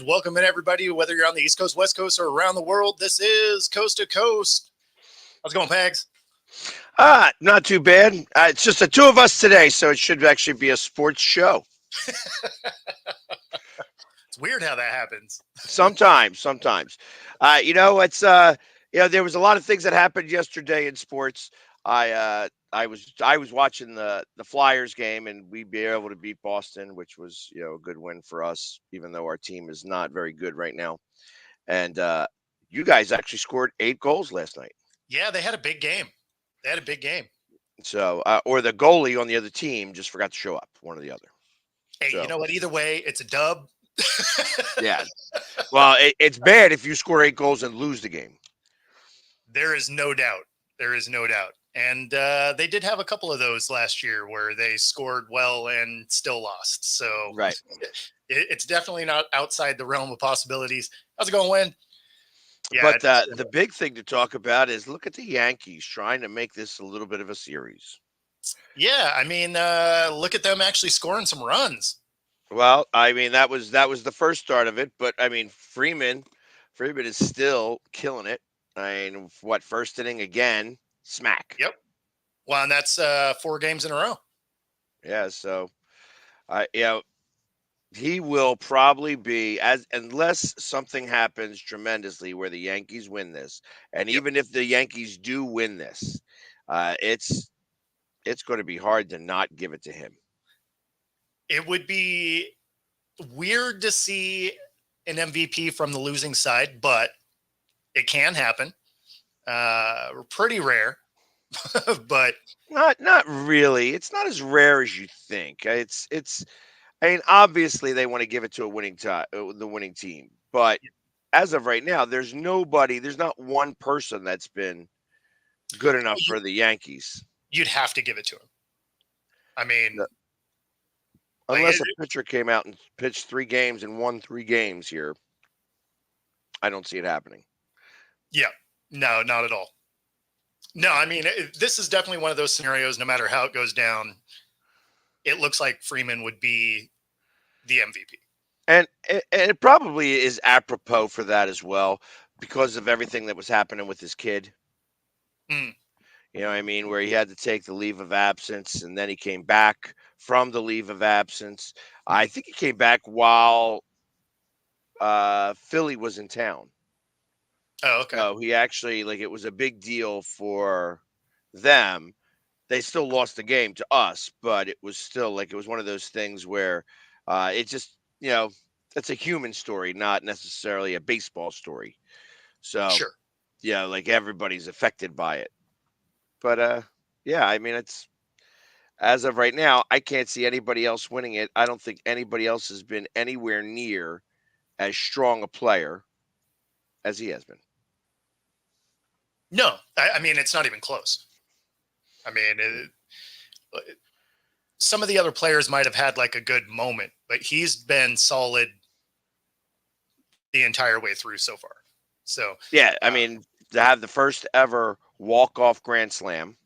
And welcome in, everybody, whether you're on the East Coast, West Coast, or around the world. This is Coast to Coast. How's it going, Pags? Not too bad. It's just the two of us today, so it should actually be a sports show. It's weird how that happens. Sometimes. There was a lot of things that happened yesterday in sports. I was watching the Flyers game, and we be able to beat Boston, which was a good win for us, even though our team is not very good right now. And you guys actually scored 8 goals last night. Yeah, they had a big game. So, or the goalie on the other team just forgot to show up, one or the other. Hey, So, you know what? Either way, it's a dub. yeah. Well, it's bad if you score 8 goals and lose the game. There is no doubt. And they did have a couple of those last year where they scored well and still lost. So right. It's definitely not outside the realm of possibilities. How's it going, Win? Yeah, but the big thing to talk about is look at the Yankees trying to make this a little bit of a series. Yeah, I mean, look at them actually scoring some runs. Well, I mean, that was the first start of it, but I mean, Freeman is still killing it. I mean, first inning again, smack. Yep. Well, and that's 4 games in a row. Yeah, so he will probably be, unless something happens tremendously where the Yankees win this, and even if the Yankees do win this, it's going to be hard to not give it to him. It would be weird to see an MVP from the losing side, but it can happen. Pretty rare, but not really. It's not as rare as you think. It's. I mean, obviously they want to give it to the winning team, but as of right now, there's not one person that's been good enough for the Yankees. You'd have to give it to him. I mean, unless a pitcher came out and pitched 3 games and won 3 games here, I don't see it happening. Yeah, no, not at all. No, I mean, this is definitely one of those scenarios, no matter how it goes down, it looks like Freeman would be the MVP. And it probably is apropos for that as well, because of everything that was happening with his kid. Mm. You know what I mean? Where he had to take the leave of absence, and then he came back from the leave of absence. I think he came back while Philly was in town. Oh, okay. So he actually, it was a big deal for them. They still lost the game to us, but it was still it was one of those things where it just, it's a human story, not necessarily a baseball story. So, sure. Everybody's affected by it. But, yeah, I mean, it's as of right now, I can't see anybody else winning it. I don't think anybody else has been anywhere near as strong a player as he has been. No, I mean, it's not even close. I mean, some of the other players might have had a good moment, but he's been solid the entire way through so far. So, yeah, I mean, to have the first ever walk-off grand slam.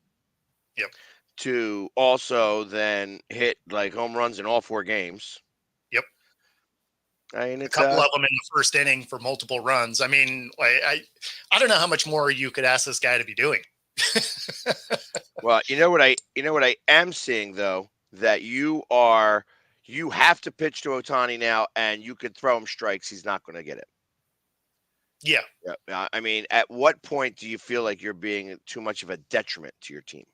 Yep. To also then hit home runs in all 4 games. Yep. I mean, it's a couple of them in the first inning for multiple runs. I mean, I don't know how much more you could ask this guy to be doing. Well, you know what I am seeing though, that you have to pitch to Ohtani now, and you could throw him strikes. He's not going to get it. Yeah. I mean, at what point do you feel like you're being too much of a detriment to your team?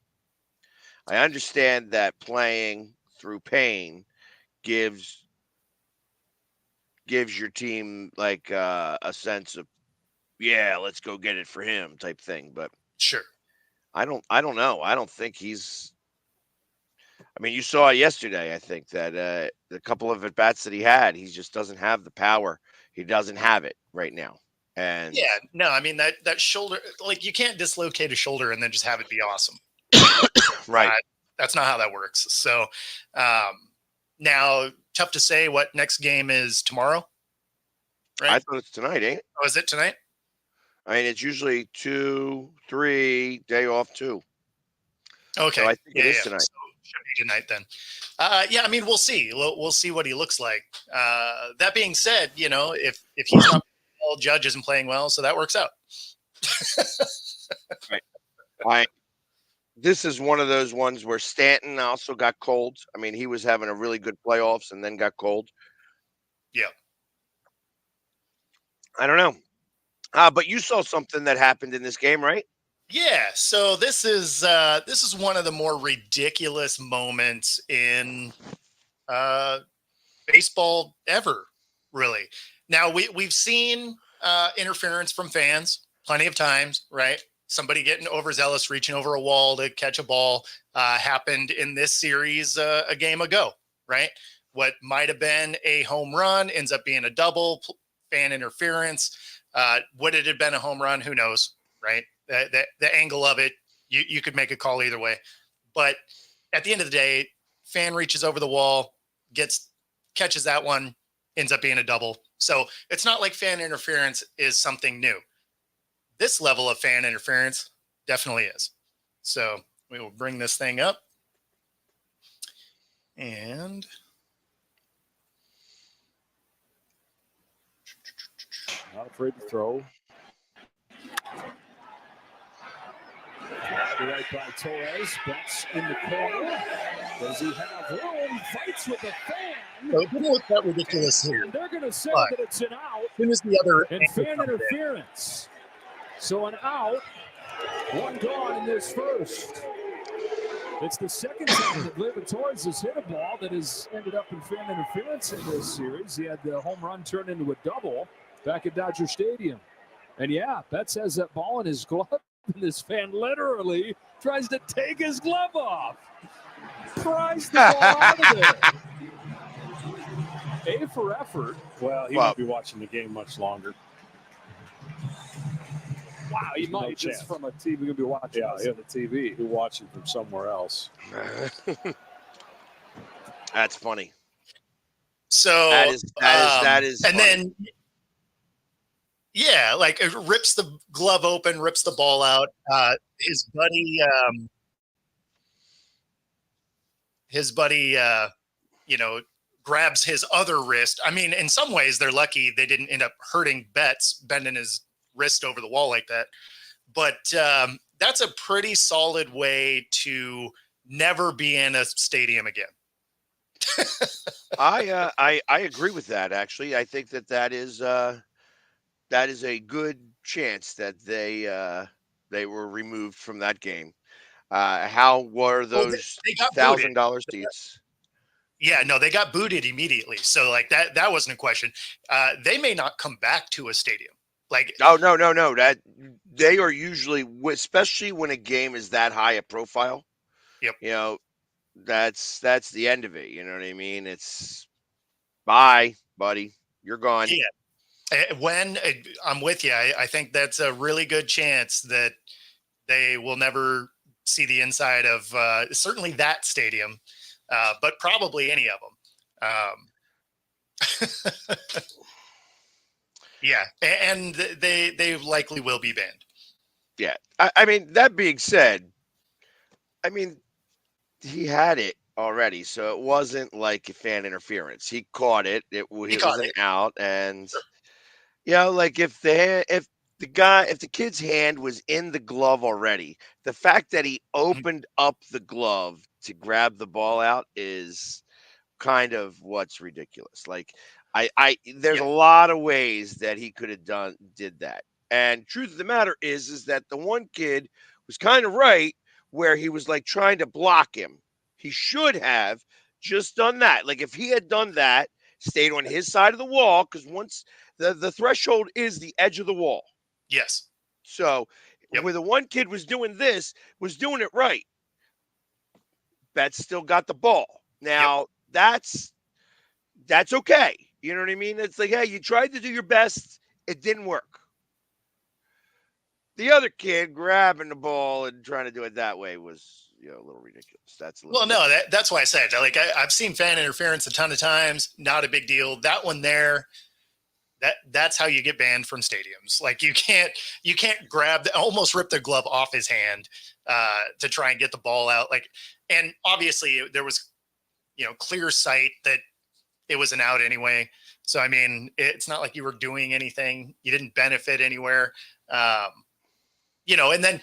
I understand that playing through pain gives your team a sense of, yeah, let's go get it for him type thing. But sure, I don't know. I don't think he's. I mean, you saw it yesterday. I think that the couple of at bats that he had, he just doesn't have the power. He doesn't have it right now. And yeah, no, I mean that shoulder, you can't dislocate a shoulder and then just have it be awesome. Right. That's not how that works. So now, tough to say what next game is tomorrow. Right? I thought it's tonight, ain't it? Oh, is it tonight? I mean, it's usually 2, 3 day off 2. Okay. So I think it is tonight. should be tonight then. Yeah, I mean, we'll see. We'll see what he looks like. That being said, if he's not well, Judge isn't playing well, so that works out. Right. This is one of those ones where Stanton also got cold. I mean, he was having a really good playoffs and then got cold. Yeah. I don't know. But you saw something that happened in this game, right? Yeah, so this is one of the more ridiculous moments in baseball ever, really. Now we've seen interference from fans plenty of times, right? Somebody getting overzealous, reaching over a wall to catch a ball, happened in this series a game ago, right? What might have been a home run ends up being a double, fan interference. Would it have been a home run? Who knows, right? The angle of it, you could make a call either way. But at the end of the day, fan reaches over the wall, catches that one, ends up being a double. So it's not like fan interference is something new. This level of fan interference definitely is. So we will bring this thing up. And not afraid to throw. Right by Torres, Betts in the corner. Does he have room? Fights with the fan. So it didn't look that ridiculous here. And they're going to say that it's an out. As soon as the other and fan interference. So an out, one gone in this first. It's the second time that Gleyber Torres has hit a ball that has ended up in fan interference in this series. He had the home run turned into a double back at Dodger Stadium. And yeah, Betts has that ball in his glove. And this fan literally tries to take his glove off. Pries the ball out of there. A for effort. Well, he won't be watching the game much longer. Wow, he might just from a TV. He'll be watching. Yeah, the TV. He'll watch it from somewhere else. That's funny. So that is. And funny. then, yeah, like it rips the glove open, rips the ball out. His buddy, grabs his other wrist. I mean, in some ways, they're lucky they didn't end up hurting Betts, bending his wrist over the wall like that. But that's a pretty solid way to never be in a stadium again. I agree with that. Actually, I think that is a good chance that they were removed from that game. How were those $1,000 seats? Yeah, no, they got booted immediately. So like that wasn't a question. They may not come back to a stadium. Like, no. That they are usually, especially when a game is that high a profile. Yep. That's the end of it. You know what I mean? It's bye, buddy. You're gone. Yeah. When I'm with you, I think that's a really good chance that they will never see the inside of certainly that stadium, but probably any of them. Yeah, and they likely will be banned. Yeah, I mean, that being said, I mean, he had it already, so it wasn't like fan interference. He caught it. It was an out, and like if the kid's hand was in the glove already, the fact that he opened up the glove to grab the ball out is kind of what's ridiculous. Like, there's a lot of ways that he could have did that. And truth of the matter is that the one kid was kind of right where he was like trying to block him. He should have just done that. Like if he had done that, stayed on his side of the wall, because once the threshold is the edge of the wall. Yes. So where the one kid was doing it right. Betts still got the ball. Now that's okay. You know what I mean? It's like, hey, you tried to do your best. It didn't work. The other kid grabbing the ball and trying to do it that way was, a little ridiculous. That's why I said, like, I've seen fan interference a ton of times. Not a big deal. That one there, that's how you get banned from stadiums. Like you can't almost rip the glove off his hand to try and get the ball out. Like, and obviously there was, clear sight that it was an out anyway. So, I mean, it's not like you were doing anything. You didn't benefit anywhere. And then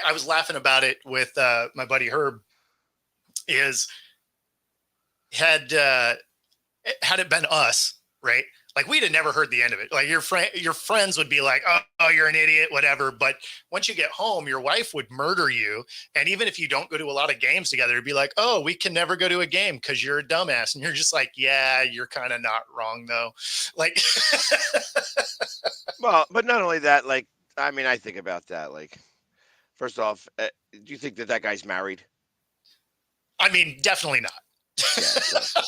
I was laughing about it with my buddy Herb is had it been us, right? Like we'd have never heard the end of it. Like your friends would be like, "Oh, you're an idiot," whatever. But once you get home, your wife would murder you. And even if you don't go to a lot of games together, it'd be like, "Oh, we can never go to a game because you're a dumbass." And you're just like, "Yeah, you're kind of not wrong though." Like, Well, but not only that, like, I mean, I think about that. Like, first off, do you think that guy's married? I mean, definitely not. Yeah. So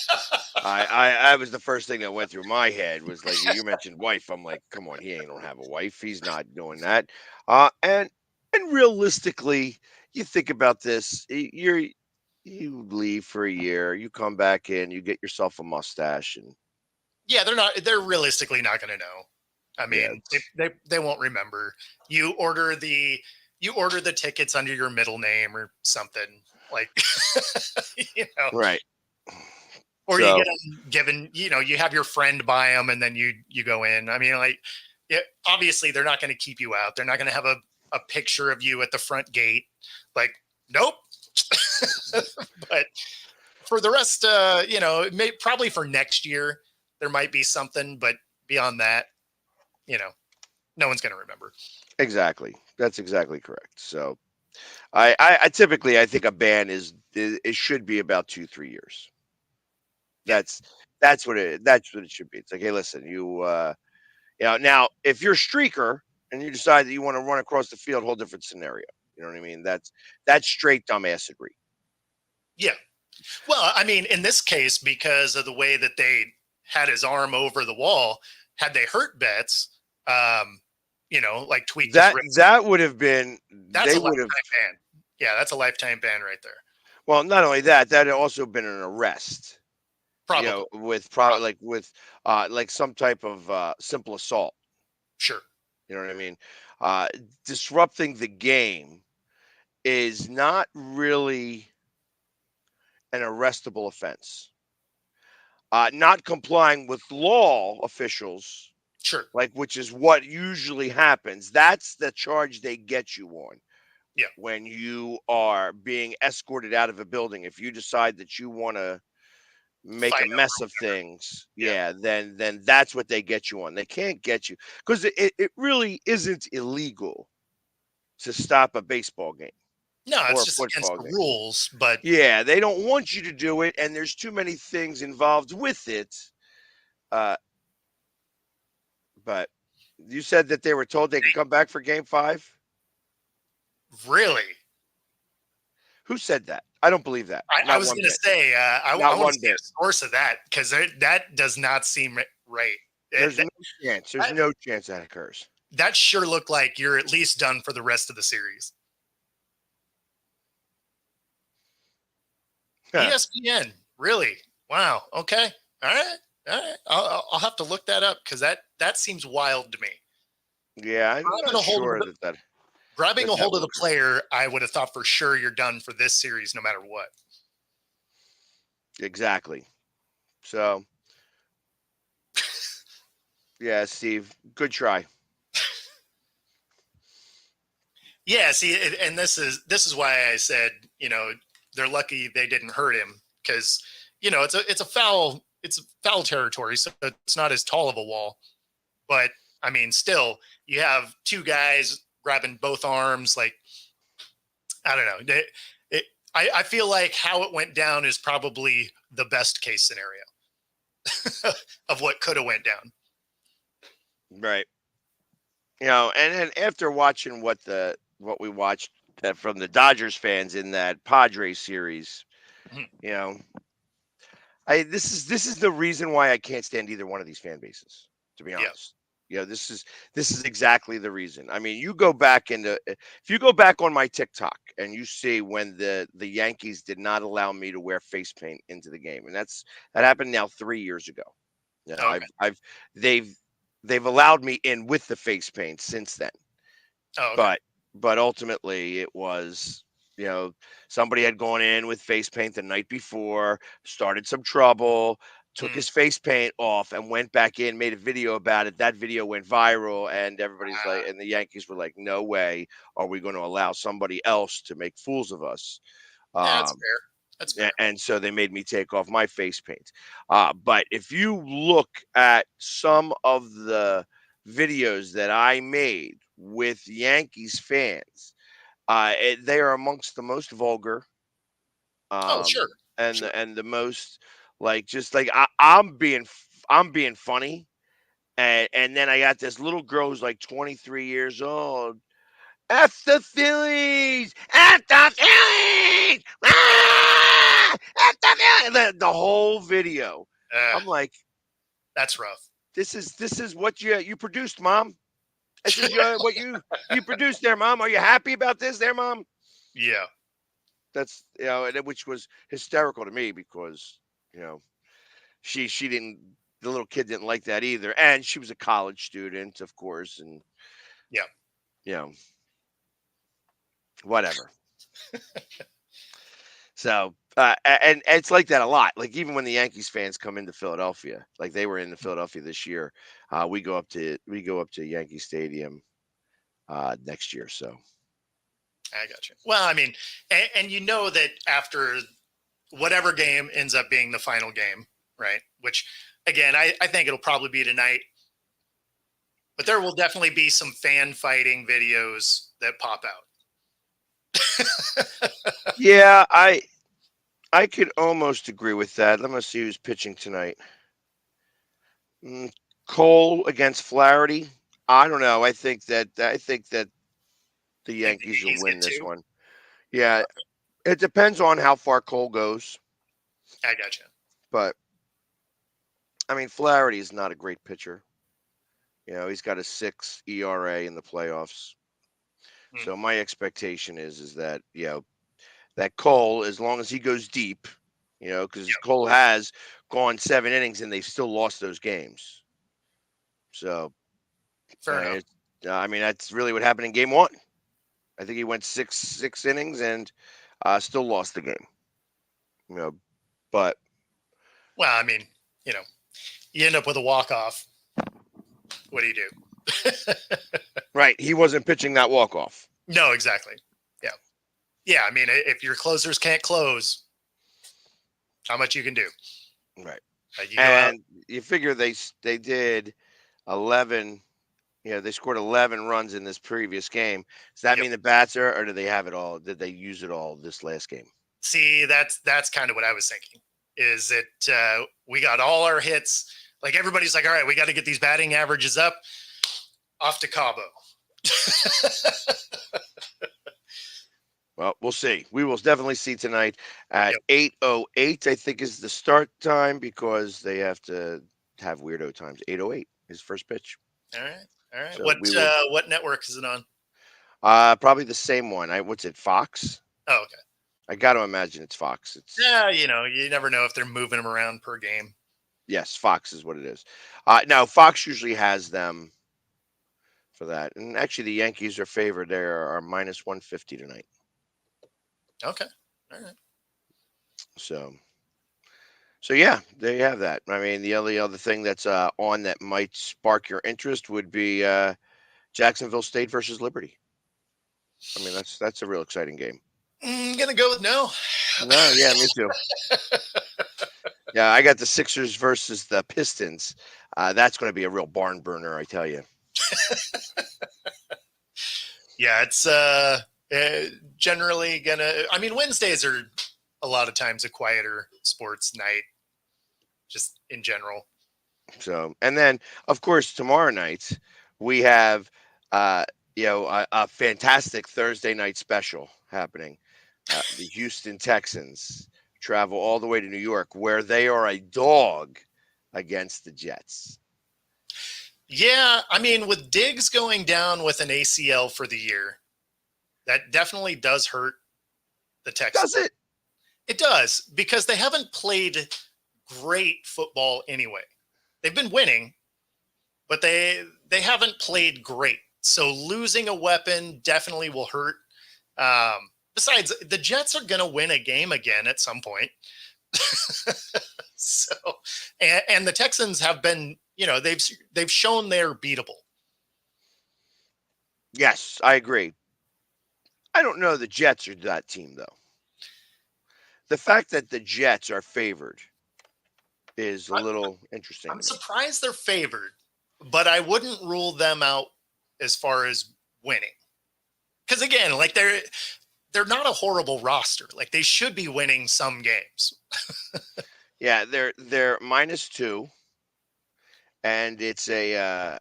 I was the first thing that went through my head was like you mentioned wife. I'm like, come on, he ain't gonna have a wife. He's not doing that. And realistically, you think about this. You leave for a year, you come back in, you get yourself a mustache, and Yeah, they're realistically not going to know. I mean, they won't remember. You order the tickets under your middle name or something like, right. or So- you get them given, you have your friend buy them and then you go in. I mean, like, obviously they're not going to keep you out. They're not going to have a picture of you at the front gate. Like, nope. But for the rest, probably for next year, there might be something, but beyond that, no one's going to remember. Exactly. That's exactly correct. So I typically I think a ban is it should be about 2-3 years. That's what it should be. It's like, hey, listen, now if you're a streaker and you decide that you want to run across the field, whole different scenario. You know what I mean? That's straight dumbassery. Yeah. Well, I mean, in this case, because of the way that they had his arm over the wall, had they hurt Betts, like tweak that would have been that's a lifetime ban. Yeah, that's a lifetime ban right there. Well, not only that had also been an arrest. Probably. With like some type of simple assault. Sure. You know what I mean? Disrupting the game is not really an arrestable offense. Not complying with law officials, sure, which is what usually happens. That's the charge they get you on. Yeah. When you are being escorted out of a building, if you decide that you want to make a mess of things, then that's what they get you on. They can't get you because it really isn't illegal to stop a baseball game. No, it's just against the rules, but yeah, they don't want you to do it, and there's too many things involved with it. But you said that they were told they could come back for Game 5. Really? Who said that? I don't believe that. I was going to say, I want to see a source of that because that does not seem right. There's no chance. There's no chance that occurs. That sure looked like you're at least done for the rest of the series. Huh. ESPN, really? Wow. Okay. All right. I'll have to look that up because that seems wild to me. Yeah, I'm not sure that. Grabbing a hold of the player, I would have thought for sure you're done for this series, no matter what. Exactly. So, yeah, Steve, good try. Yeah, see, and this is why I said, they're lucky they didn't hurt him because, it's a foul territory, so it's not as tall of a wall. But I mean, still, you have two guys grabbing both arms. Like, I don't know. I feel like how it went down is probably the best case scenario of what could have went down. Right. And then after watching what we watched from the Dodgers fans in that Padres series, this is the reason why I can't stand either one of these fan bases, to be honest. This is exactly the reason. I mean, if you go back on my TikTok and you see when the Yankees did not allow me to wear face paint into the game, and that happened now 3 years ago. They've allowed me in with the face paint since then. Oh, okay. But ultimately it was somebody had gone in with face paint the night before, started some trouble, took his face paint off, and went back in, made a video about it. That video went viral, and everybody's like, and the Yankees were like, "No way are we going to allow somebody else to make fools of us." That's Um, fair. That's fair. and so they made me take off my face paint. But if you look at some of the videos that I made with Yankees fans, they are amongst the most vulgar, Oh, sure. Sure. and the most like just like I'm being funny, and then I got this little girl who's like 23 years old. F the Phillies! F the Phillies! Ah! F the Phillies! The whole video. I'm like, That's rough. this is what you produced, Mom. This is what you produced there, Mom. Are you happy about this, there, Mom? Yeah. That's which was hysterical to me because she didn't the little kid didn't like that either, and she was a college student, of course, and Yeah. Whatever. So and it's like that a lot. Like even when the Yankees fans come into Philadelphia, like they were in Philadelphia this year, we go up to Yankee Stadium next year. So I got you. Well, I mean, and you know that after whatever game ends up being the final game, right? Which, again, I think it'll probably be tonight. But there will definitely be some fan fighting videos that pop out. yeah, I could almost agree with that. Let me see who's pitching tonight. Cole against Flaherty. I don't know. I think that the Yankees will win this one. Yeah, it depends on how far Cole goes. I gotcha. But I mean, Flaherty is not a great pitcher. He's got a 6 ERA in the playoffs. So my expectation is that that Cole, as long as he goes deep, because Cole has gone 7 innings and they've still lost those games. So fair enough. I mean, that's really what happened in Game 1. I think he went six innings and still lost the game. But well, I mean, you end up with a walk-off. What do you do? Right. He wasn't pitching that walk-off. No, exactly. Yeah. Yeah. I mean, if your closers can't close, how much you can do. Right. And you figure they did 11. They scored 11 runs in this previous game. Does that mean the bats are, or do they have it all? Did they use it all this last game? See, that's kind of what I was thinking. Is that we got all our hits. Like everybody's like, all right, we got to get these batting averages up. Off to Cabo. Well, we'll see. We will definitely see tonight at 8:08. I think is the start time because they have to have weirdo times. 8:08 is first pitch. All right. So what network is it on? Probably the same one. What's it? Fox. Oh, okay. I got to imagine it's Fox. You never know if they're moving them around per game. Yes, Fox is what it is. Now Fox usually has them for that, and actually the Yankees are favored. They are minus 150 tonight. Okay. All right. So yeah, there you have that. I mean, the only other thing that's on that might spark your interest would be Jacksonville State versus Liberty. I mean, that's a real exciting game. I'm gonna go with no. No, yeah, me too. Yeah, I got the Sixers versus the Pistons. That's going to be a real barn burner, I tell you. Yeah, it's generally gonna. I mean, Wednesdays are a lot of times a quieter sports night, just in general. So, and then of course tomorrow night we have a fantastic Thursday night special happening. The Houston Texans travel all the way to New York, where they are a dog against the Jets. Yeah, I mean, with Diggs going down with an ACL for the year, that definitely does hurt the Texans. Does it? It does, because they haven't played great football anyway. They've been winning, but they haven't played great. So losing a weapon definitely will hurt. Besides, the Jets are going to win a game again at some point. So, and the Texans have been, they've shown they're beatable. Yes, I agree. I don't know the Jets are that team though. The fact that the Jets are favored is a little interesting. I'm surprised they're favored, but I wouldn't rule them out as far as winning. Because again, like they're not a horrible roster. Like they should be winning some games. Yeah, they're -2, and it's a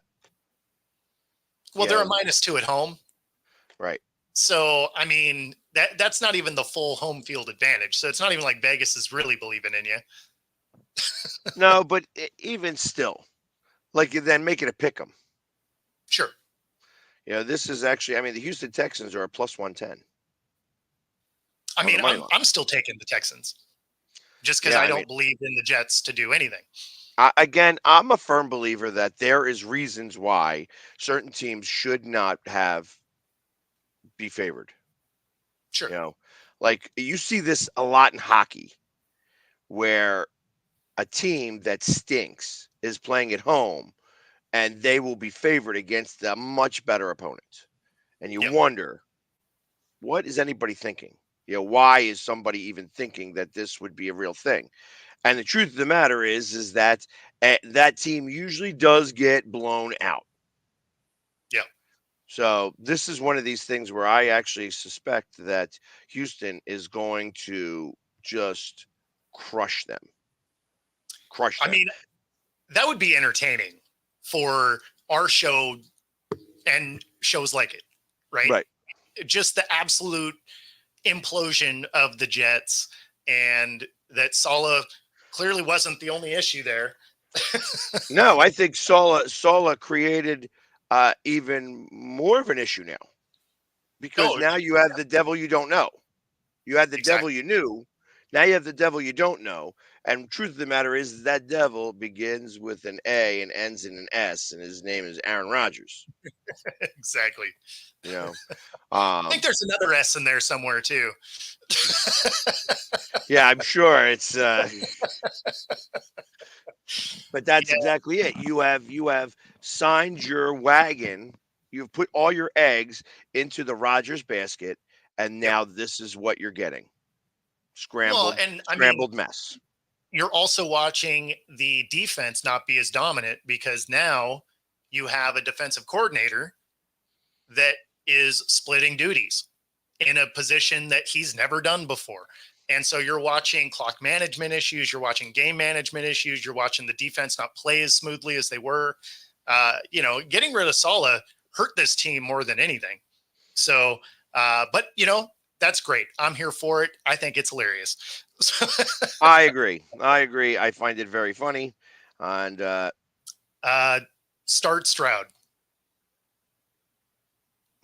Well, you they're a know, -2 at home. right. So, I mean, that's not even the full home field advantage. So it's not even like Vegas is really believing in you. No, but even still, like then make it a pick 'em. Sure. This is actually, I mean, the Houston Texans are a +110. I mean, the money line. I'm still taking the Texans just because Yeah, I I don't mean- believe in the Jets to do anything. Again, I'm a firm believer that there is reasons why certain teams should not be favored. Sure. Like you see this a lot in hockey, where a team that stinks is playing at home, and they will be favored against a much better opponent, and you Yep. wonder, what is anybody thinking? Why is somebody even thinking that this would be a real thing? And the truth of the matter is that that team usually does get blown out. Yeah. So this is one of these things where I actually suspect that Houston is going to just crush them. I mean, that would be entertaining for our show and shows like it, right? Right. Just the absolute implosion of the Jets, and that Saleh clearly wasn't the only issue there. No, I think Saleh created even more of an issue now, because Oh, now you have the devil you don't know. You had the devil Exactly. you knew. Now you have the devil you don't know. And truth of the matter is that devil begins with an A and ends in an S, and his name is Aaron Rodgers. Exactly. Um, I think there's another S in there somewhere too. yeah, I'm sure it's. But that's Yeah. exactly it. You have signed your wagon. You've put all your eggs into the Rodgers basket, and now this is what you're getting: scrambled, Well, and I mean, scrambled mess. you're also watching the defense not be as dominant because now you have a defensive coordinator that is splitting duties in a position that he's never done before. And so you're watching clock management issues, you're watching game management issues, you're watching the defense not play as smoothly as they were. Getting rid of Saleh hurt this team more than anything. So, but that's great. I'm here for it. I think it's hilarious. I agree. I find it very funny. And Start Stroud.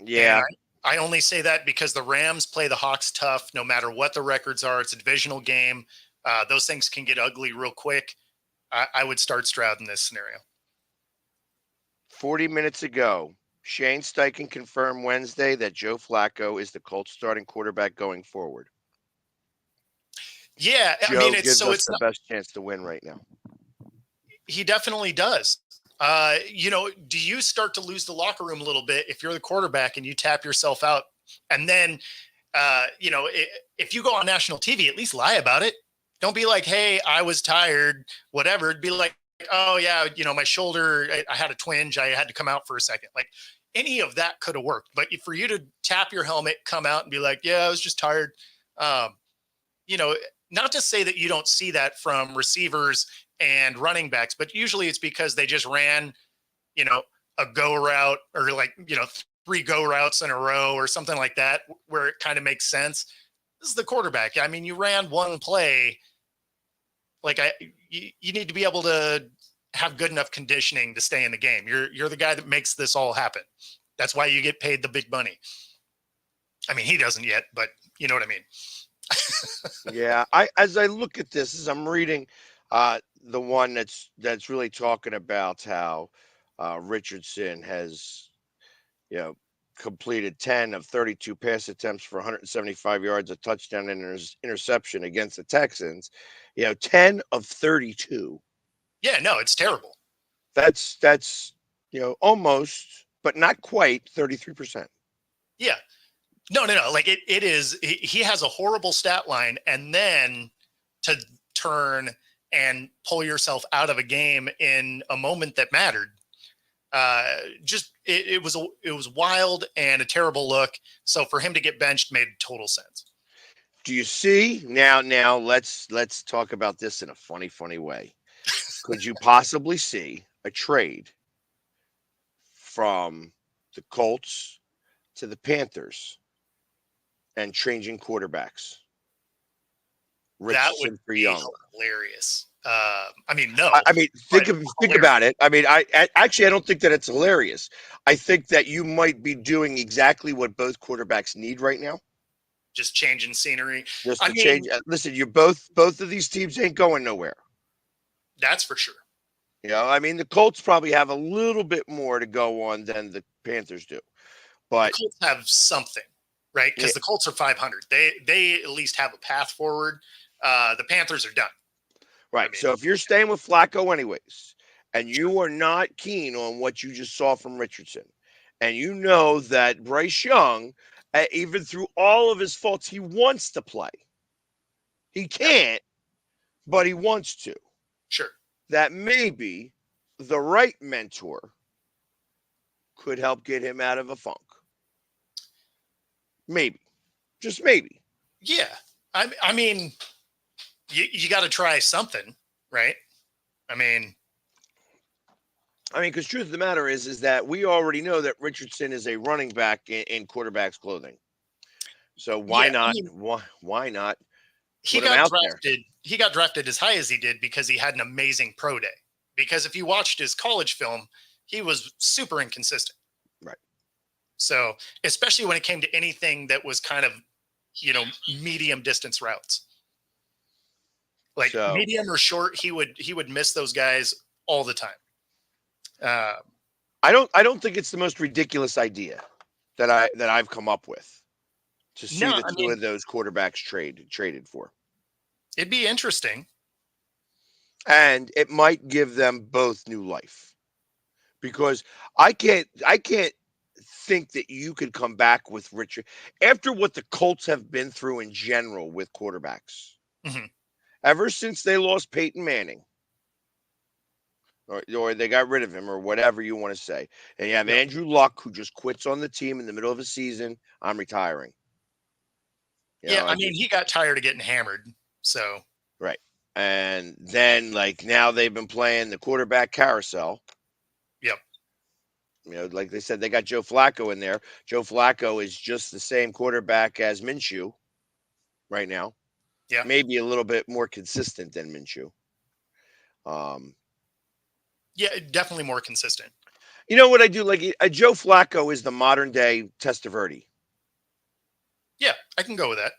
yeah, And I only say that because the Rams play the Hawks tough, no matter what the records are. It's a divisional game. Those things can get ugly real quick. I would start Stroud in this scenario. 40 minutes ago, Shane Steichen confirmed Wednesday that Joe Flacco is the Colts starting quarterback going forward. Yeah, Joe I mean, it's gives so us it's the not, best chance to win right now. he definitely does. Do you start to lose the locker room a little bit if you're the quarterback and you tap yourself out? And then, if you go on national TV, at least lie about it. Don't be like, hey, I was tired, whatever. It'd be like, oh, yeah, my shoulder, I had a twinge. I had to come out for a second. Like any of that could have worked. But for you to tap your helmet, come out and be like, yeah, I was just tired. Not to say that you don't see that from receivers and running backs, but usually it's because they just ran, a go route or 3 go routes in a row or something like that, where it kind of makes sense. This is the quarterback. I mean, you ran one play. You need to be able to have good enough conditioning to stay in the game. You're the guy that makes this all happen. That's why you get paid the big money. I mean, he doesn't yet, but you know what I mean? Yeah, as I look at this, as I'm reading the one that's really talking about how Richardson has, completed 10 of 32 pass attempts for 175 yards, a touchdown, and an interception against the Texans. 10 of 32. Yeah, no, it's terrible. That's almost, but not quite 33%. Yeah. No. Like it is. He has a horrible stat line, and then to turn and pull yourself out of a game in a moment that mattered. It was wild and a terrible look. So for him to get benched made total sense. Do you see now? Let's talk about this in a funny way. Could you possibly see a trade from the Colts to the Panthers and changing quarterbacks? That would Richardson for be Young. hilarious. I mean, no. Think about it. I mean, I don't think that it's hilarious. I think that you might be doing exactly what both quarterbacks need right now. Just changing scenery. Just to change. Listen, you both of these teams ain't going nowhere. That's for sure. I mean, the Colts probably have a little bit more to go on than the Panthers do, but the Colts have something, right? Because the Colts are 500. They at least have a path forward. The Panthers are done. Right. I mean, so if you're staying with Flacco anyways, and you are not keen on what you just saw from Richardson, and you know that Bryce Young, even through all of his faults, he wants to play. He can't, but he wants to. Sure. That maybe the right mentor could help get him out of a funk. Maybe. Just maybe. Yeah. I mean, you got to try something, right? I mean, because truth of the matter is that we already know that Richardson is a running back in quarterback's clothing. So why not? Why not? He got drafted. He got drafted as high as he did because he had an amazing pro day. Because if you watched his college film, he was super inconsistent. Right. So, especially when it came to anything that was kind of, medium distance routes. Like medium or short, he would miss those guys all the time. I don't think it's the most ridiculous idea that I've come up with to see two of those quarterbacks traded for. It'd be interesting. And it might give them both new life. Because I can't think that you could come back with Richard after what the Colts have been through in general with quarterbacks. Mm-hmm. Ever since they lost Peyton Manning, or they got rid of him, or whatever you want to say, and you have Andrew Luck, who just quits on the team in the middle of a season. I'm retiring. He got tired of getting hammered. So right, and then now they've been playing the quarterback carousel. Yep. Like they said, they got Joe Flacco in there. Joe Flacco is just the same quarterback as Minshew right now. Yeah. Maybe a little bit more consistent than Minshew. Yeah, definitely more consistent. You know what I do? Joe Flacco is the modern day Testaverde. Yeah, I can go with that.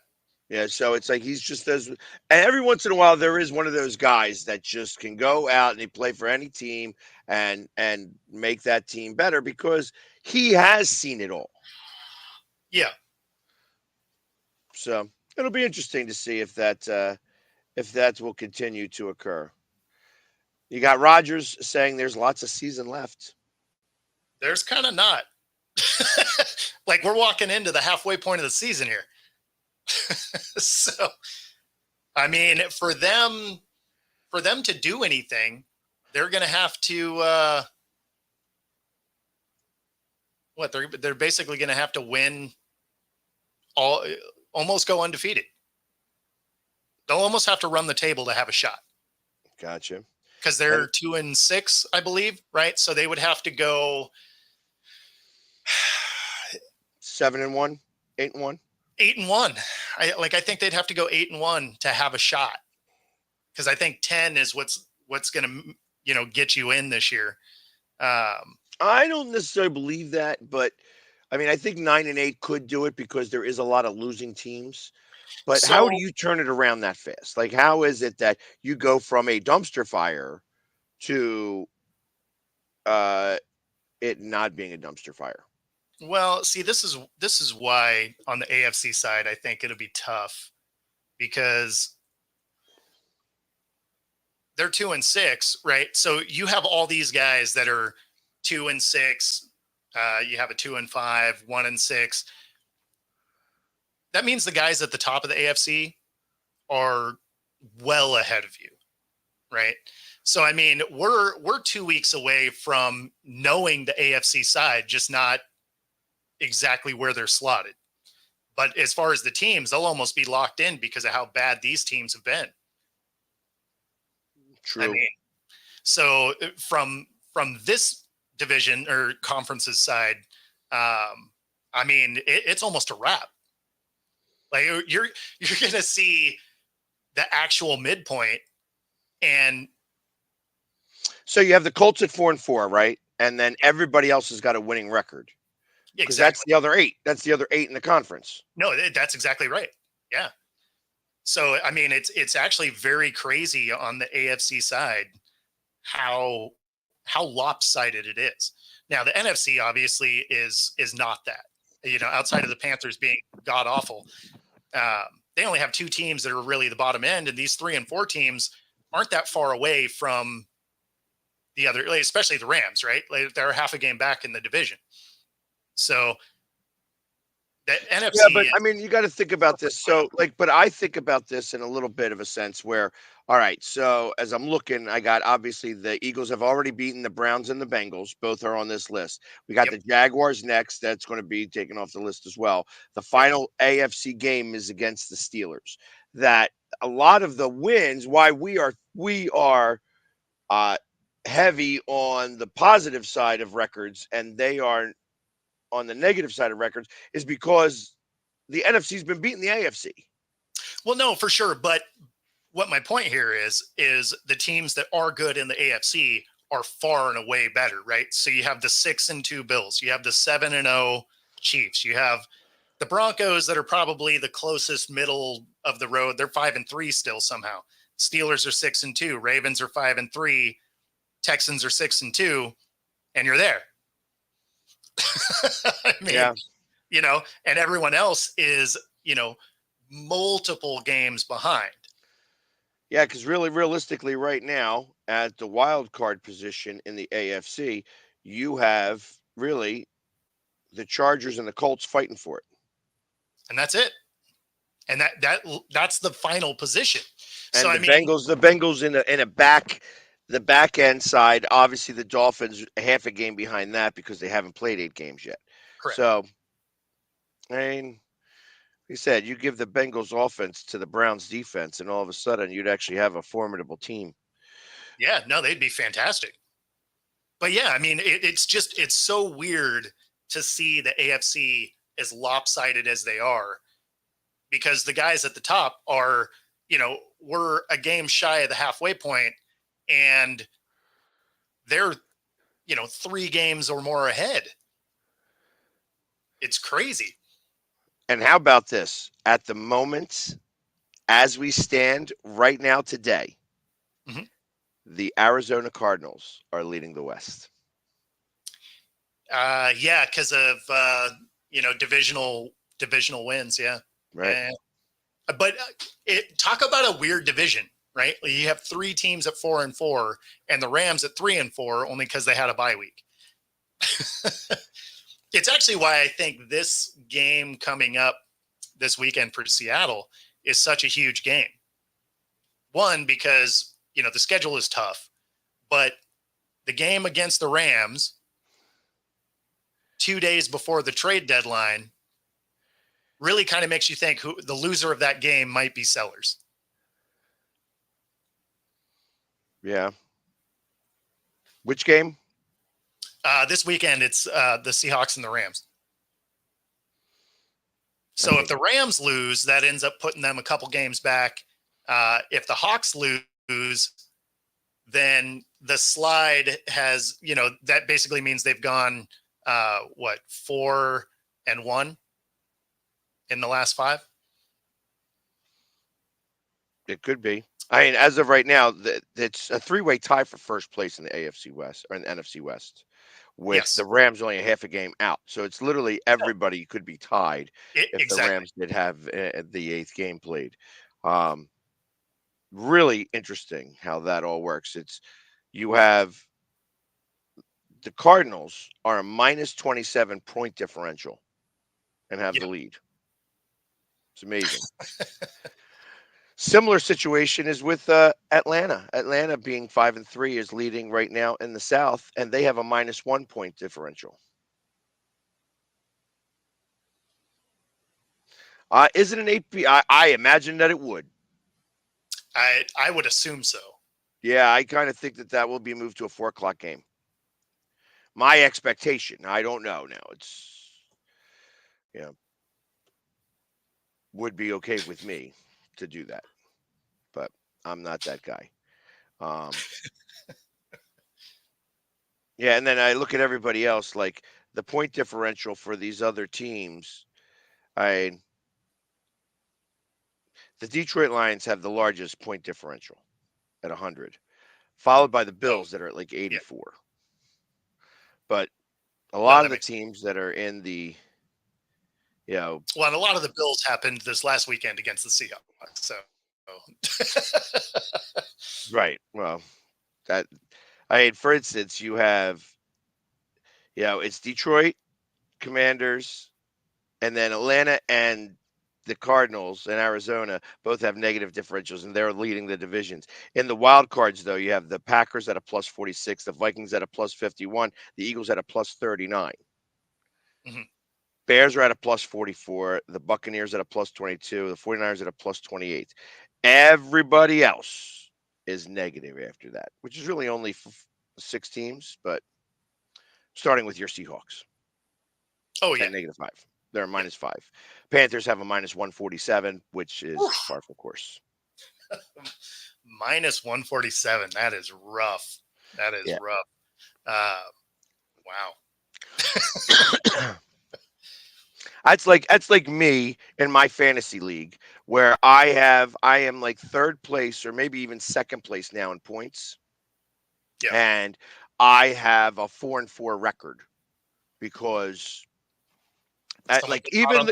Yeah, so it's like he's just and every once in a while there is one of those guys that just can go out and he play for any team and make that team better because he has seen it all. Yeah. So it'll be interesting to see if that will continue to occur. You got Rodgers saying there's lots of season left. There's kind of not. Like we're walking into the halfway point of the season here. So, I mean, for them to do anything, they're going to have to, they're basically going to have to win almost go undefeated. They'll almost have to run the table to have a shot. Gotcha. Because they're 2-6, I believe, right? So they would have to go 7-1, 8-1. 8-1. I think they'd have to go 8-1 to have a shot. Because I think 10 is what's going to get you in this year. I don't necessarily believe that, but I mean I think 9-8 could do it because there is a lot of losing teams. But how do you turn it around that fast? Like, how is it that you go from a dumpster fire to it not being a dumpster fire? Well, see, this is why on the AFC side, I think it'll be tough because they're 2-6, right? So you have all these guys that are 2-6. You have a 2-5, 1-6. That means the guys at the top of the AFC are well ahead of you, right? So I mean, we're 2 weeks away from knowing the AFC side, just not exactly where they're slotted. But as far as the teams, they'll almost be locked in because of how bad these teams have been. True. I mean, so from this division or conference's side, I mean, it's almost a wrap. Like you're going to see the actual midpoint, and So you have the Colts at 4-4, right? And then everybody else has got a winning record. Because exactly. that's the other 8. That's the other 8 in the conference. No, that's exactly right. Yeah. So I mean, it's actually very crazy on the AFC side how lopsided it is. Now the NFC obviously is not that. You know, outside of the Panthers being god awful, they only have 2 teams that are really the bottom end, and these 3 and 4 teams aren't that far away from the other, like, especially the Rams, right? Like, they're half a game back in the division. So the NFC. Yeah, but I mean, you got to think about this. So, but I think about this in a little bit of a sense where, all right, so as I'm looking, I got obviously the Eagles have already beaten the Browns and the Bengals. Both are on this list. We got the Jaguars next. That's going to be taken off the list as well. The final AFC game is against the Steelers. That a lot of the wins, why we are heavy on the positive side of records, and they are on the negative side of records, is because the NFC's been beating the AFC. Well, no, for sure. But what my point here is the teams that are good in the AFC are far and away better, right? So you have the 6-2 Bills, you have the 7-0 Chiefs, you have the Broncos that are probably the closest middle of the road. They're 5-3 still somehow. Steelers are 6-2, Ravens are 5-3, Texans are 6-2, and you're there. I mean, Yeah. You know, and everyone else is, you know, multiple games behind. Yeah, because really, realistically, right now, at the wild card position in the AFC, you have really the Chargers and the Colts fighting for it. And that's it. And that's the final position. And so the I mean, Bengals in the back end side, obviously the Dolphins half a game behind that because they haven't played 8 games yet. correct. So, I mean, he said you give the Bengals offense to the Browns defense, and all of a sudden you'd actually have a formidable team. Yeah, no, they'd be fantastic. But yeah, I mean, it's so weird to see the AFC as lopsided as they are, because the guys at the top are, you know, we're a game shy of the halfway point, and they're, you know, 3 games or more ahead. It's crazy. And how about this? At the moment, as we stand right now today, Mhm. the Arizona Cardinals are leading the West. Yeah, because of you know, divisional wins. Yeah, Right. But talk about a weird division, right? You have 3 teams at 4-4, and the Rams at 3-4, only because they had a bye week. It's actually why I think this game coming up this weekend for Seattle is such a huge game. One, because, you know, the schedule is tough, but the game against the Rams 2 days before the trade deadline really kind of makes you think who the loser of that game might be sellers. Yeah. Which game? This weekend, it's the Seahawks and the Rams. So if the Rams lose, that ends up putting them a couple games back. If the Hawks lose, then the slide has, you know, that basically means they've gone, 4-1 in the last 5? It could be. I mean, as of right now, it's a 3-way tie for first place in the AFC West or in the NFC West. with Yes. the Rams only a half a game out. So it's literally everybody could be tied if the Exactly. Rams did have the 8th game played. Really interesting how that all works. You have the Cardinals are a minus 27 point differential and have Yeah. the lead. It's amazing. Similar situation is with Atlanta. Atlanta being 5-3 is leading right now in the South, and they have a minus 1 point differential. Is it an 8? I imagine that it would. I would assume so. Yeah, I kind of think that will be moved to a 4 o'clock game. My expectation. I don't know now. It's would be okay with me to do that, but I'm not that guy. Yeah, and then I look at everybody else, like the point differential for these other teams. The Detroit Lions have the largest point differential at 100, followed by the Bills that are at like 84. But a lot of the teams that are in the, well, and a lot of the Bills happened this last weekend against the Seahawks. So, right. Well, for instance, you have, it's Detroit, Commanders, and then Atlanta and the Cardinals and Arizona both have negative differentials, and they're leading the divisions. In the wild cards, though, you have the Packers at a plus 46, the Vikings at a plus 51, the Eagles at a plus 39. Mm-hmm. Bears are at a plus 44, the Buccaneers at a plus 22, the 49ers at a plus 28. Everybody else is negative after that, which is really only 6 teams, but starting with your Seahawks. Oh, yeah. At -5. They're -5. Panthers have a -147, which is par for course. -147. That is rough. That is rough. Wow. That's like me in my fantasy league where I am like 3rd place or maybe even 2nd place now in points. Yeah. And I have a 4-4 record because even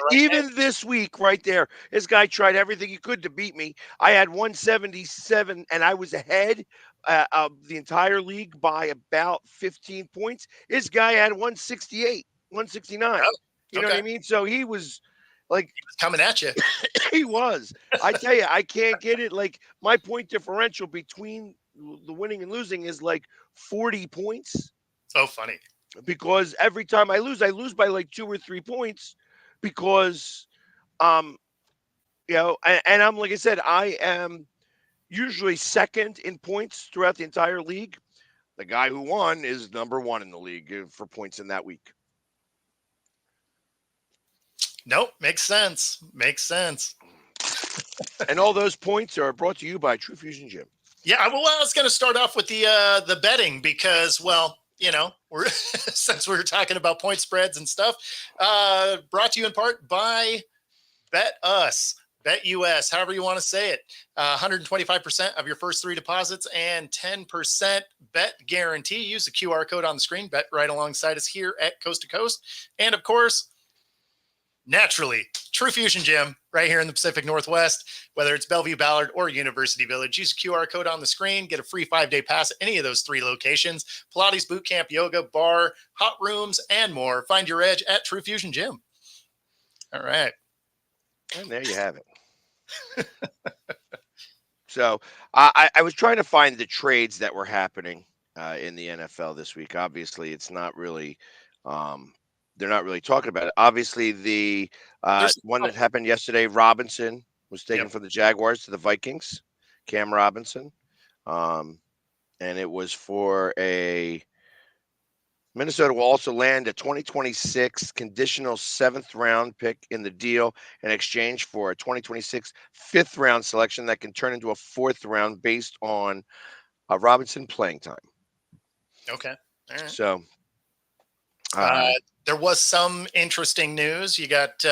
this week right there, this guy tried everything he could to beat me. I had 177 and I was ahead of the entire league by about 15 points. This guy had 168, 169. Oh, you know what I mean? So he was like, he was coming at you. He was. I tell you, I can't get it. Like my point differential between the winning and losing is like 40 points. So funny. Because every time I lose by like 2 or 3 points because, and I'm, like I said, I am usually 2nd in points throughout the entire league. The guy who won is number 1 in the league for points in that week. Nope. Makes sense. And all those points are brought to you by True Fusion Gym. Yeah. Well, I was going to start off with the betting because, well, since we're talking about point spreads and stuff, brought to you in part by BetUS, BetUS, however you want to say it. 125% of your first 3 deposits and 10% bet guarantee. Use the QR code on the screen. Bet right alongside us here at Coast to Coast. And of course, naturally, True Fusion Gym right here in the Pacific Northwest, whether it's Bellevue, Ballard, or University Village. Use the QR code on the screen. Get a free 5-day pass at any of those 3 locations. Pilates, boot camp, yoga, bar, hot rooms, and more. Find your edge at True Fusion Gym. All right. And there you have it. So I was trying to find the trades that were happening in the NFL this week. Obviously, it's not really they're not really talking about it. Obviously, the one that happened yesterday, Robinson was taken from the Jaguars to the Vikings, Cam Robinson. And it was for a Minnesota will also land a 2026 conditional 7th round pick in the deal in exchange for a 2026 5th round selection that can turn into a 4th round based on Robinson playing time. Okay. All right. So there was some interesting news. You got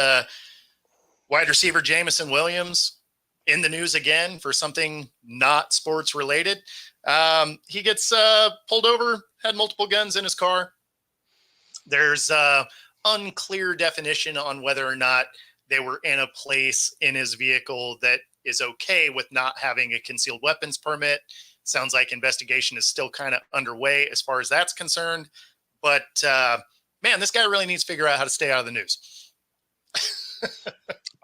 wide receiver Jameson Williams in the news again for something not sports related. He gets pulled over, had multiple guns in his car, There's unclear definition on whether or not they were in a place in his vehicle that is okay with not having a concealed weapons permit. Sounds like investigation is still kind of underway as far as that's concerned. But man, this guy really needs to figure out how to stay out of the news.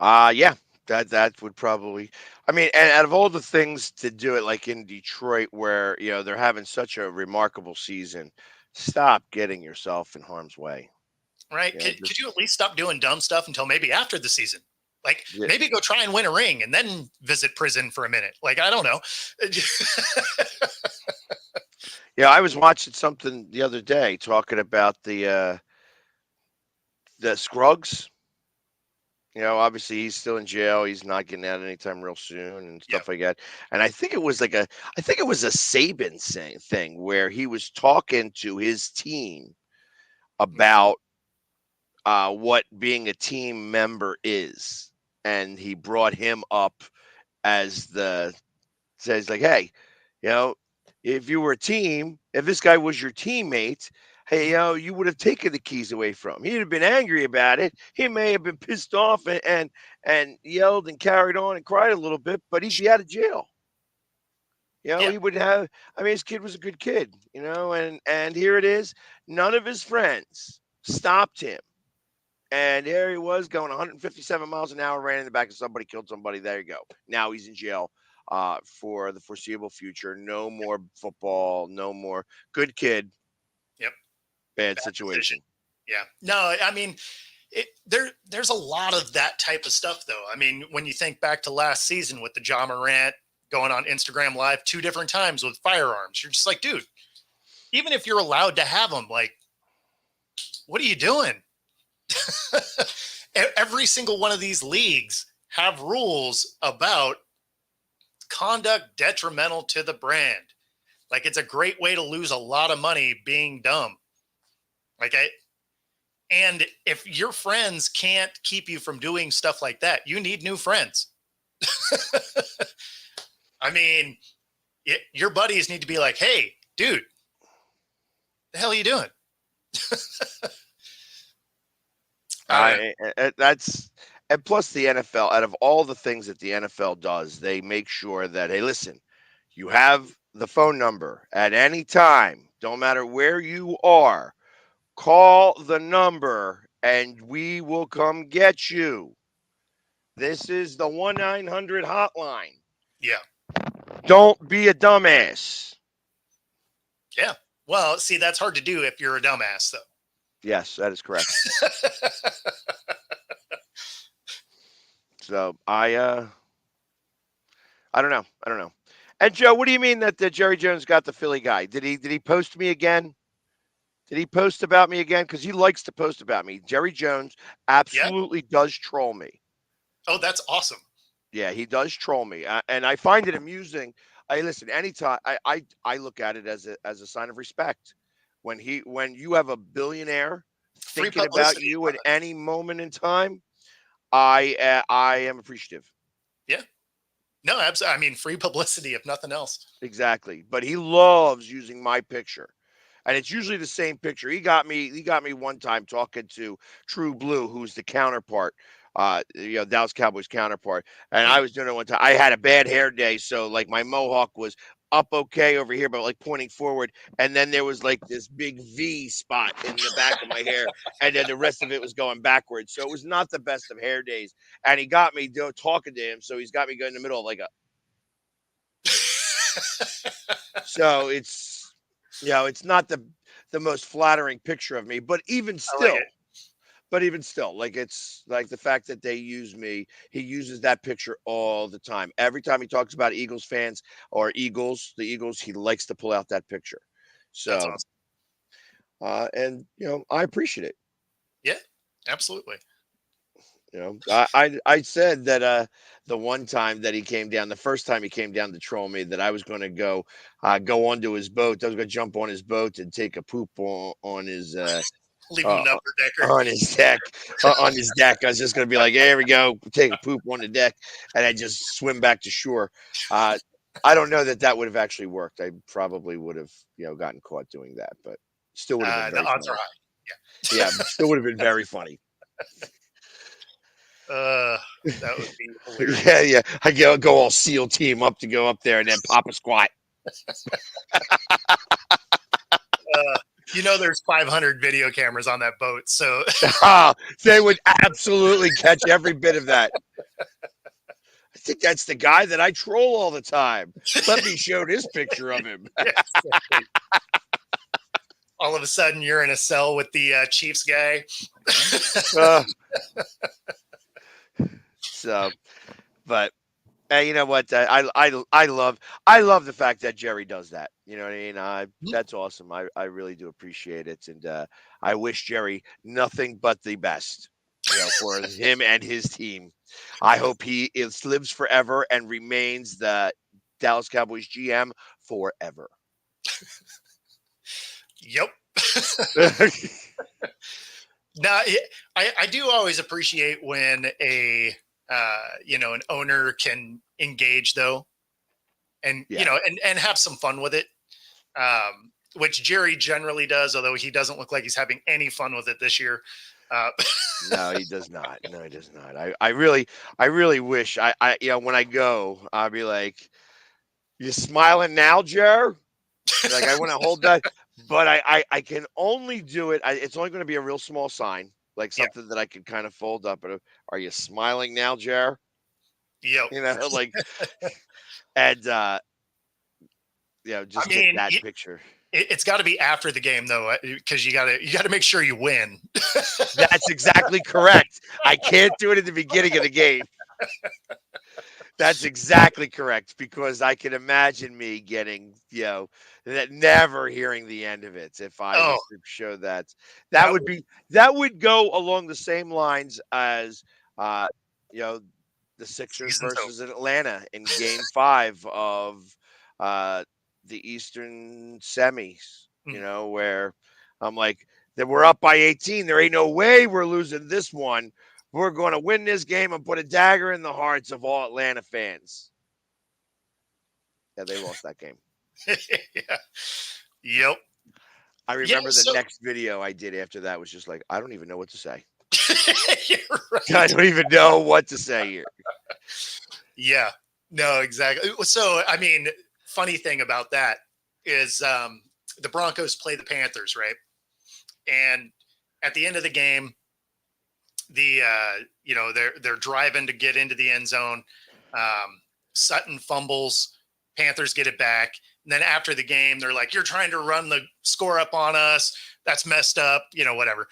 Yeah, that would probably. I mean, and out of all the things to do it, like in Detroit, where they're having such a remarkable season, stop getting yourself in harm's way. Right? Yeah, Could you at least stop doing dumb stuff until maybe after the season? Like Yeah. maybe go try and win a ring and then visit prison for a minute. Like, I don't know. Yeah, I was watching something the other day talking about the Scruggs. Obviously he's still in jail. He's not getting out anytime real soon and stuff like that. And I think it was a Saban thing where he was talking to his team about what being a team member is, and he brought him up as says like, hey, if you were a team, if this guy was your teammate, hey, you would have taken the keys away from him. He'd have been angry about it. He may have been pissed off and yelled and carried on and cried a little bit, but he'd be out of jail. He would have. I mean, his kid was a good kid, and here it is. None of his friends stopped him. And there he was going 157 miles an hour, ran in the back of somebody, killed somebody. There you go. Now he's in jail for the foreseeable future. No more football. No more. Good kid. Yep. Bad situation. Yeah. No, I mean, there's a lot of that type of stuff, though. I mean, when you think back to last season with the Ja Morant going on Instagram Live 2 different times with firearms, you're just like, dude, even if you're allowed to have them, like, what are you doing? Every single one of these leagues have rules about conduct detrimental to the brand. Like, it's a great way to lose a lot of money being dumb. And if your friends can't keep you from doing stuff like that, you need new friends. I mean, your buddies need to be like, hey, dude, the hell are you doing? And plus the NFL, out of all the things that the NFL does, they make sure that, hey, listen, you have the phone number at any time, don't matter where you are, call the number and we will come get you. This is the 1-900 hotline. Yeah. Don't be a dumbass. Yeah. Well, see, that's hard to do if you're a dumbass, though. Yes, that is correct. So I don't know. And Joe, what do you mean that Jerry Jones got the Philly guy? Did he post me again? Did he post about me again? Because he likes to post about me. Jerry Jones absolutely does troll me. Oh, that's awesome. Yeah, he does troll me, and I find it amusing. Listen, anytime I look at it as a sign of respect. When you have a billionaire thinking about you at any moment in time, I am appreciative. Yeah. No, absolutely. I mean, free publicity, if nothing else. Exactly. But he loves using my picture. And it's usually the same picture. He got me one time talking to True Blue, who's the counterpart, Dallas Cowboys counterpart. And I was doing it one time. I had a bad hair day, so like my mohawk was up okay over here, but like pointing forward. And then there was like this big V spot in the back of my hair. And then the rest of it was going backwards. So it was not the best of hair days. And he got me talking to him. So he's got me going in the middle of like a. So it's, it's not the most flattering picture of me, but even still, like it's like the fact that they use me, he uses that picture all the time. Every time he talks about Eagles fans or the Eagles, he likes to pull out that picture. So, that's awesome. And I appreciate it. Yeah, absolutely. I said that the one time that he came down, the first time he came down to troll me, that I was going to go onto his boat. I was going to jump on his boat and take a poop on his leave him an upper decker on his deck. On his deck, I was just going to be like, "Here we go, take a poop on the deck," and I just swim back to shore. I don't know that would have actually worked. I probably would have gotten caught doing that, but still would have been very the odds funny. are high. Yeah, still would have been very funny. That would be hilarious. Yeah. I go all SEAL team up to go up there and then pop a squat. There's 500 video cameras on that boat, so They would absolutely catch every bit of that. I think that's the guy that I troll all the time. Let me show this picture of him. all of a sudden you're in a cell with the Chiefs guy. Uh, but hey, you know what? I love the fact that Jerry does that. You know what I mean? That's awesome. I really do appreciate it, and I wish Jerry nothing but the best. For him and his team. I hope he lives forever and remains the Dallas Cowboys GM forever. Yep. Now, I do always appreciate when an owner can engage though, and and have some fun with it, which Jerry generally does. Although he doesn't look like he's having any fun with it this year. No, he does not. No, he does not. I really wish I when I go, I'll be like, "You smiling now, Jer?" Like I want to hold that, but I can only do it. It's only going to be a real small sign, like something that I can kind of fold up. And are you smiling now, Jer? Yep. And just get that picture. It's got to be after the game though, because you got to make sure you win. That's exactly correct. I can't do it at the beginning of the game. That's exactly correct, because I can imagine me getting, never hearing the end of it if I was to show that. That would go along the same lines as the Sixers versus Atlanta in Game 5 of the Eastern semis. Where I'm like, that we're up by 18. There ain't no way we're losing this one. We're going to win this game and put a dagger in the hearts of all Atlanta fans. Yeah, they lost that game. Yeah. Yep. I remember the next video I did after that was just like, I don't even know what to say. You're right. I don't even know what to say here. Yeah. No, exactly. So, I mean, funny thing about that is the Broncos play the Panthers, right? And at the end of the game, they're driving to get into the end zone. Sutton fumbles, Panthers get it back. And then after the game, they're like, "You're trying to run the score up on us. That's messed up," whatever.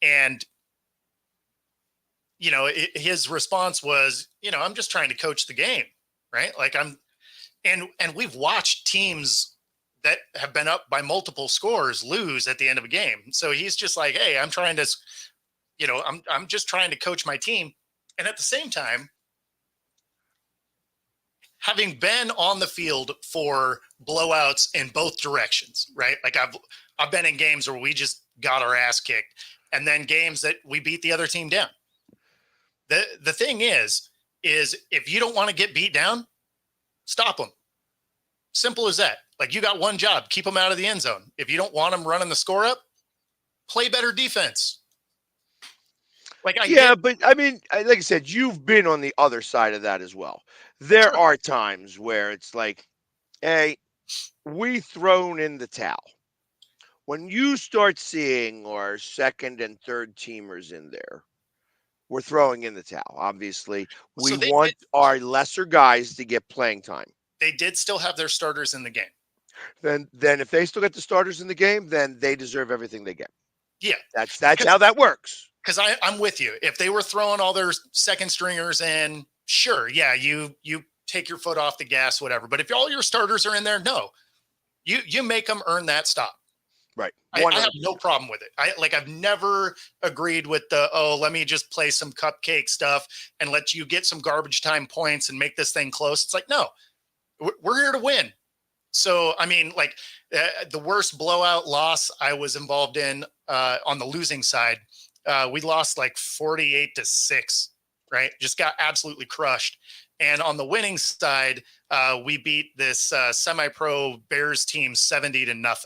And, his response was, "I'm just trying to coach the game." Right. Like and we've watched teams that have been up by multiple scores lose at the end of a game. So he's just like, "Hey, I'm trying to, I'm just trying to coach my team." And at the same time, having been on the field for blowouts in both directions, right? Like I've been in games where we just got our ass kicked, and then games that we beat the other team down. The thing is if you don't want to get beat down, stop them. Simple as that. Like, you got one job, keep them out of the end zone. If you don't want them running the score up, play better defense. Like, but I mean, like I said, you've been on the other side of that as well. There are times where it's like, hey, we thrown in the towel. When you start seeing our second and third teamers in there, we're throwing in the towel. Obviously, we want our lesser guys to get playing time. They did still have their starters in the game. Then if they still get the starters in the game, then they deserve everything they get. Yeah. That's how that works. Because I'm with you. If they were throwing all their second stringers in, sure, yeah, you take your foot off the gas, whatever. But if all your starters are in there, no. You make them earn that stop. Right. I have no problem with it. I've never agreed with let me just play some cupcake stuff and let you get some garbage time points and make this thing close. It's like, no, we're here to win. So, I mean, the worst blowout loss I was involved in on the losing side, we lost 48-6, right? Just got absolutely crushed. And on the winning side, we beat this semi-pro Bears team 70-0.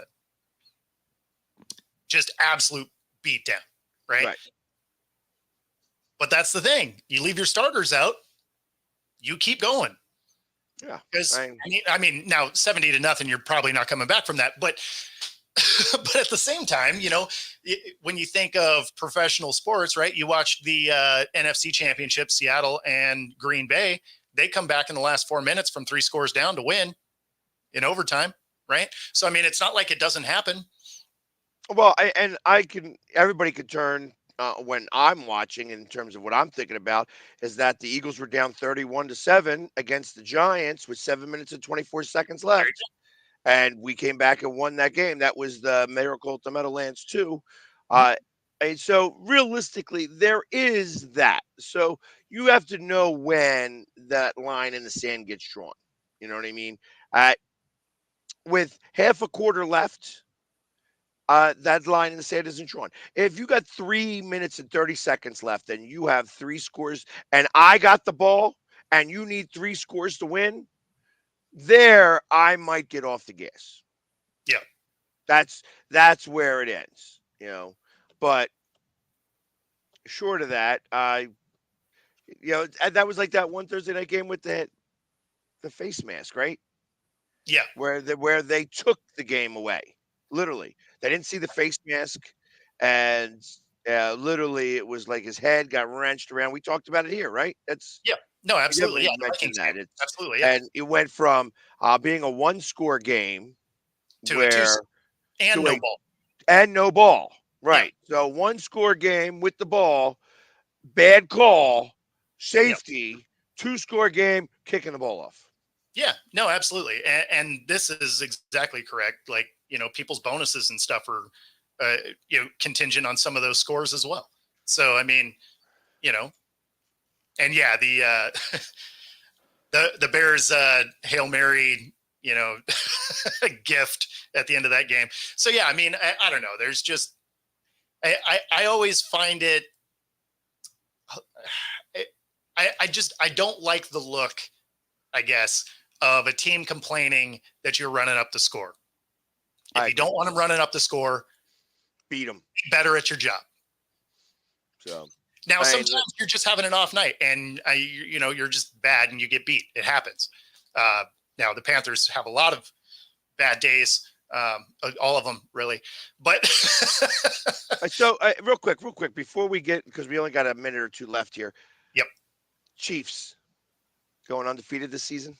Just absolute beat down, right? Right. But that's the thing. You leave your starters out, you keep going. Yeah. Because I mean, now 70-0, you're probably not coming back from that. But but at the same time, when you think of professional sports, right? You watch the NFC Championship, Seattle and Green Bay. They come back in the last 4 minutes from 3 scores down to win in overtime, right? So I mean, it's not like it doesn't happen. Well, everybody could turn when I'm watching in terms of what I'm thinking about is that the Eagles were down 31-7 against the Giants with 7 minutes and 24 seconds left. And we came back and won that game. That was the Miracle at the Meadowlands too. And so realistically, there is that. So you have to know when that line in the sand gets drawn. You know what I mean? With half a quarter left, that line in the sand isn't drawn. If you got 3 minutes and 30 seconds left and you have 3 scores and I got the ball and you need 3 scores to win, there I might get off the gas. Yeah. That's where it ends, But short of that, and that was like that one Thursday night game with the face mask, right? Yeah. Where they took the game away. Literally. They didn't see the face mask, and literally it was like his head got wrenched around. We talked about it here, right? No, absolutely. Yeah, mentioned that. Absolutely. Yeah. And it went from being a 1-score game to a 2 and no ball. And no ball. Right. Yeah. So 1-score game with the ball, bad call, safety, 2-score game, kicking the ball off. Yeah, no, absolutely. And this is exactly correct. Like, people's bonuses and stuff are, contingent on some of those scores as well. So, I mean, and yeah, the Bears Hail Mary, gift at the end of that game. So yeah, I mean, I don't know. There's just, I always find it, I don't like the look, I guess, of a team complaining that you're running up the score. If you don't want them running up the score, beat them. Be better at your job. So now, sometimes you're just having an off night, and you're just bad, and you get beat. It happens. Now the Panthers have a lot of bad days, all of them really. But so real quick, before we get, because we only got a minute or two left here. Yep. Chiefs going undefeated this season.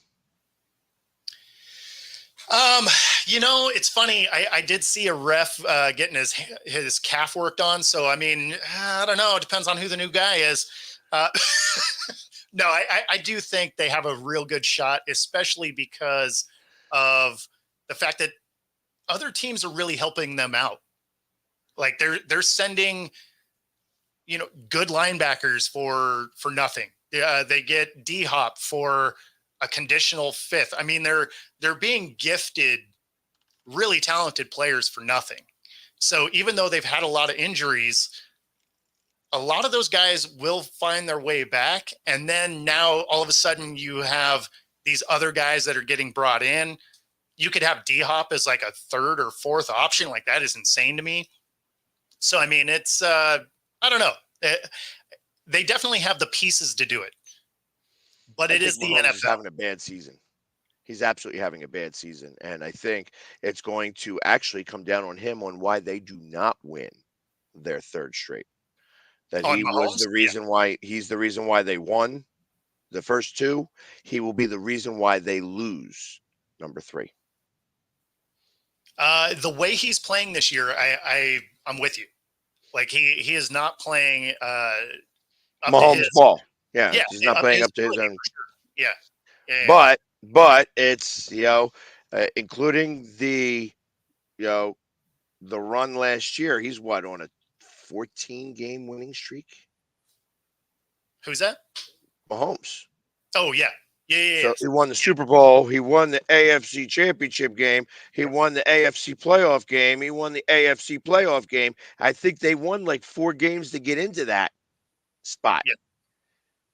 It's funny. I did see a ref getting his calf worked on. So, I mean, I don't know. It depends on who the new guy is. No, I do think they have a real good shot, especially because of the fact that other teams are really helping them out. Like they're sending, good linebackers for nothing. They get D-Hop for a conditional 5th. I mean, they're being gifted really talented players for nothing. So even though they've had a lot of injuries, a lot of those guys will find their way back. And then now all of a sudden you have these other guys that are getting brought in. You could have D-Hop as like a 3rd or 4th option. Like that is insane to me. So, I mean, it's, I don't know. They definitely have the pieces to do it. But it is the NFL. He's having a bad season. He's absolutely having a bad season. And I think it's going to actually come down on him on why they do not win their 3rd straight. That he was the reason why he's the reason why they won the first 2. He will be the reason why they lose number 3. The way he's playing this year, I'm with you. Like he is not playing Mahomes ball. Yeah, yeah, he's not playing up to his own. Sure. Yeah. But it's including the the run last year. He's on a 14-game winning streak. Who's that? Mahomes. Oh yeah. So he won the Super Bowl. He won the AFC Championship game. He won the AFC playoff game. He won the AFC playoff game. I think they won like 4 games to get into that spot. Yeah.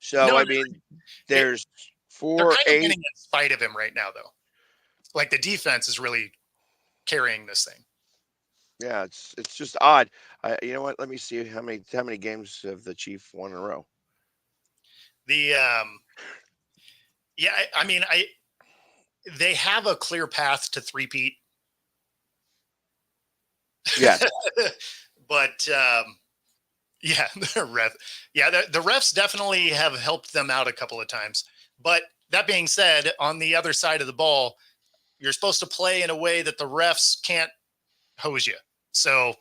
So, there's 4, they're kind 8. of winning in spite of him right now, though. Like the defense is really carrying this thing. Yeah, it's just odd. You know what? Let me see how many games have the Chiefs won in a row. The I mean, they have a clear path to three-peat. Yeah. But the refs definitely have helped them out a couple of times. But that being said, on the other side of the ball, you're supposed to play in a way that the refs can't hose you. So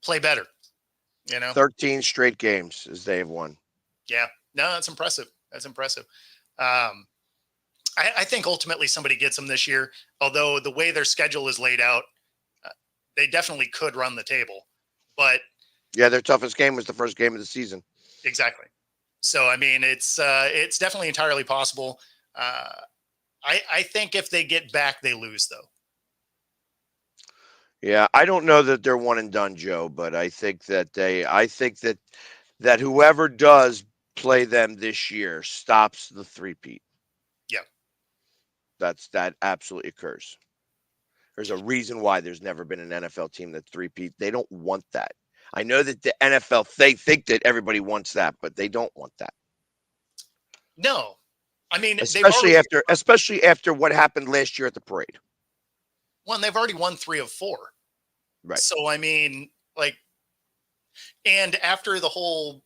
play better, 13 straight games as they have won. Yeah, no, that's impressive. That's impressive. I think ultimately somebody gets them this year, although the way their schedule is laid out, they definitely could run the table. But yeah, their toughest game was the first game of the season. Exactly. So, I mean, it's definitely entirely possible. I think if they get back, they lose, though. Yeah, I don't know that they're one and done, Joe, but I think that that whoever does play them this year stops the three-peat. Yeah. That absolutely occurs. There's a reason why there's never been an NFL team that three-peat. They don't want that. I know that the NFL, they think that everybody wants that, but they don't want that. No. I mean, especially after what happened last year at the parade. Well, they've already won 3 of 4. Right. So, I mean, and after the whole,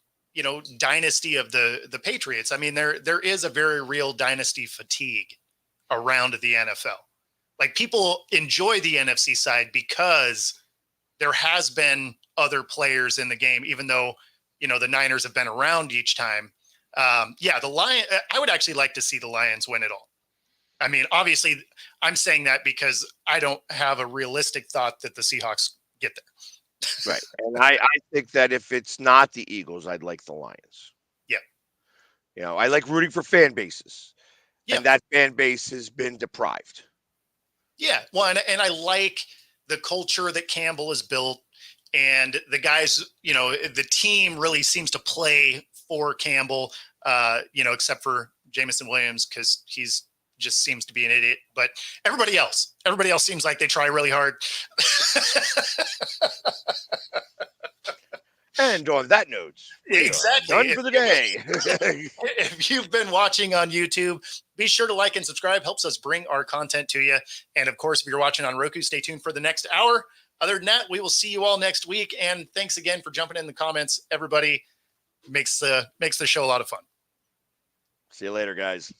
dynasty of the Patriots, I mean, there is a very real dynasty fatigue around the NFL. People enjoy the NFC side because there has been other players in the game, even though, the Niners have been around each time. The Lions, I would actually like to see the Lions win it all. I mean, obviously I'm saying that because I don't have a realistic thought that the Seahawks get there. Right. And I think that if it's not the Eagles, I'd like the Lions. Yeah. I like rooting for fan bases. Yeah. And that fan base has been deprived. Yeah. Well, and I like the culture that Campbell has built, and the guys, the team really seems to play for Campbell, except for Jameson Williams, because he's just seems to be an idiot. But everybody else seems like they try really hard. And on that note, exactly, done for the day. If you've been watching on YouTube, be sure to like and subscribe. Helps us bring our content to you. And of course, if you're watching on Roku, stay tuned for the next hour. Other than that, we will see you all next week. And thanks again for jumping in the comments. Everybody makes the show a lot of fun. See you later, guys.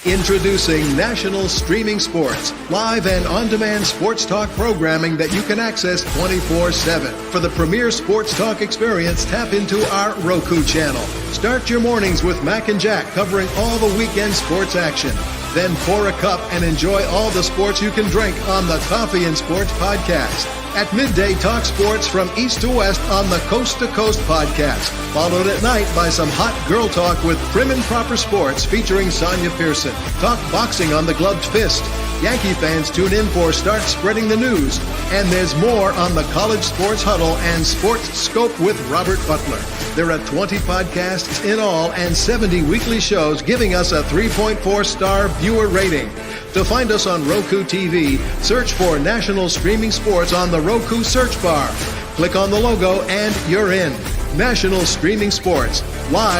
Introducing National Streaming Sports, live and on-demand sports talk programming that you can access 24/7. For the premier sports talk experience, tap into our Roku channel. Start your mornings with Mac and Jack covering all the weekend sports action. Then pour a cup and enjoy all the sports you can drink on the Coffee and Sports podcast. At midday, talk sports from east to west on the Coast to Coast podcast. Followed at night by some hot girl talk with Prim and Proper Sports featuring Sonia Pearson. Talk boxing on the Gloved Fist. Yankee fans tune in for Start Spreading the News. And there's more on the College Sports Huddle and Sports Scope with Robert Butler. There are 20 podcasts in all and 70 weekly shows giving us a 3.4-star viewer rating. To find us on Roku TV, search for National Streaming Sports on the Roku search bar. Click on the logo and you're in. National Streaming Sports, live.